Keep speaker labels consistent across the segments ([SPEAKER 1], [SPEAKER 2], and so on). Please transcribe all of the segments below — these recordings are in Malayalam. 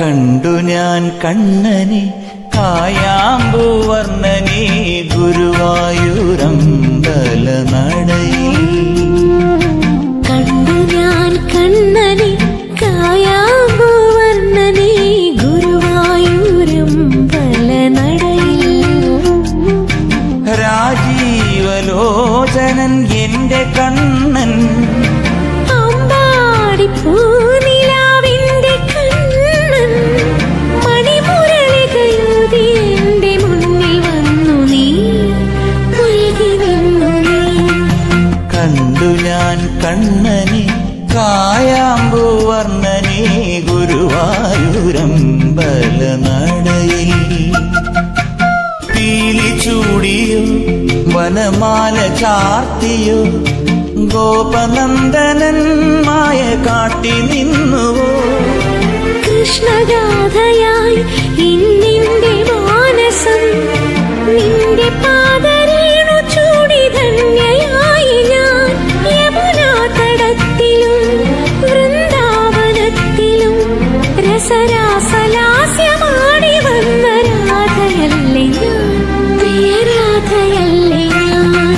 [SPEAKER 1] കണ്ടു ഞാൻ കണ്ണനെ കായാമ്പൂവർണ്ണനെ ഗുരുവായൂരമ്പല നടയിൽ.
[SPEAKER 2] കണ്ടു ഞാൻ കണ്ണനെ കായാമ്പൂവർണ്ണനെ ഗുരുവായൂരമ്പല നടയിൽ.
[SPEAKER 1] രാജീവലോചനൻ എന്റെ കണ്ണൻ
[SPEAKER 2] അമ്പാടിപ്പൂനിലാവിന്റെ കണ്ണൻ മണിമുരളികയൂതി എന്റെ മുന്നിൽ വന്നു നീ മുഴുകി നിന്നു നീ.
[SPEAKER 1] കണ്ടു ഞാൻ കണ്ണനെ കായാമ്പൂവർണ്ണനെ ഗുരുവായൂരമ്പല നടയിൽ. പീലി ചൂടിയോ വനമാല ചാർത്തിയോ ഗോപനന്ദനൻ മായ കാട്ടി നിന്നുവോ.
[SPEAKER 2] കൃഷ്ണഗാഥയായി ഇന്നിന്റെ മാനസം നിന്റെ പാദരേണു ചൂടി ധന്യയായി ഞാൻ. യമുനാ തടത്തിലും വൃന്ദാവനത്തിലും രസരാസലാസ്യമാടി വന്ന രാധയല്ലേ ഞാൻ, പ്രിയ രാധയല്ലേ ഞാൻ.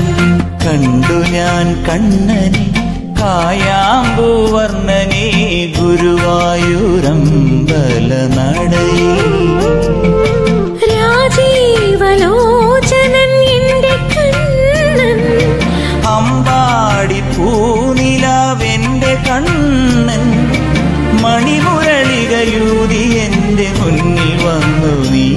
[SPEAKER 1] കണ്ടു ഞാൻ കണ്ണനെ കായാമ്പൂവർണ്ണനെ ഗുരുവായൂരമ്പല നടയിൽ.
[SPEAKER 2] രാജീവലോചനൻ എന്റെ കണ്ണൻ
[SPEAKER 1] അമ്പാടി പൂനിലാവെന്റെ കണ്ണൻ മണിമുരളികയൂതി എന്റെ മുന്നിൽ വന്നു നീ.